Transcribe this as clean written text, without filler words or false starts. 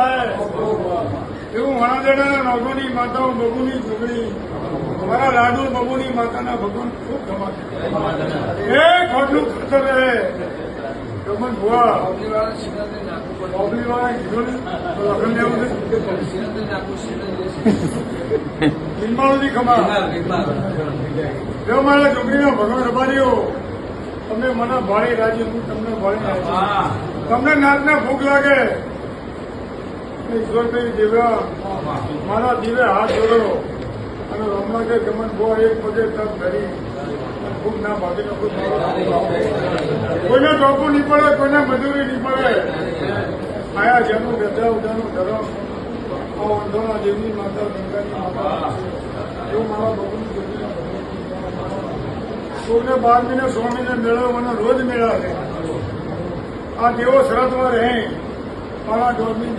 है એવું વણાદેડાના નોગોની માતાઓ બબુની ઝૂંપડી મારા લાડુ બબુની માતાના ભગવાન ખૂબ ગમાશે એ ખોટલું ખતર રહે ગમન ભુવા બાબલી વાળા કીધું ને લખન લેવું નિર્માણોથી ખમા જો મારા છોકરીના ભગવાન રબારીઓ તમે મને ભાળી રાજી હું તમને ભાળી રાજી તમને નાચના ભૂખ લાગે ઈશ્વરભાઈ દેવરા મારા દીવે હાથ જોડો અને રમણા કે ગમન ભુવા એક પગે તપ ધરી ભૂખ ના ભાગીને કોઈને ચોખ્ખું નહીં પડે કોઈને મજૂરી નહીં પડે આયા જેનું ગધા ઉદાનું ધરમ આ ઓંધોના દેવની માતા ગંગાની માતા એવું મારા ભગવાનની જોડીના કોઈને 12 મહિને 100 મહિને મેળવે મને રોજ મેળા છે આ દેવો શરતમાં રહે મારા ડોરની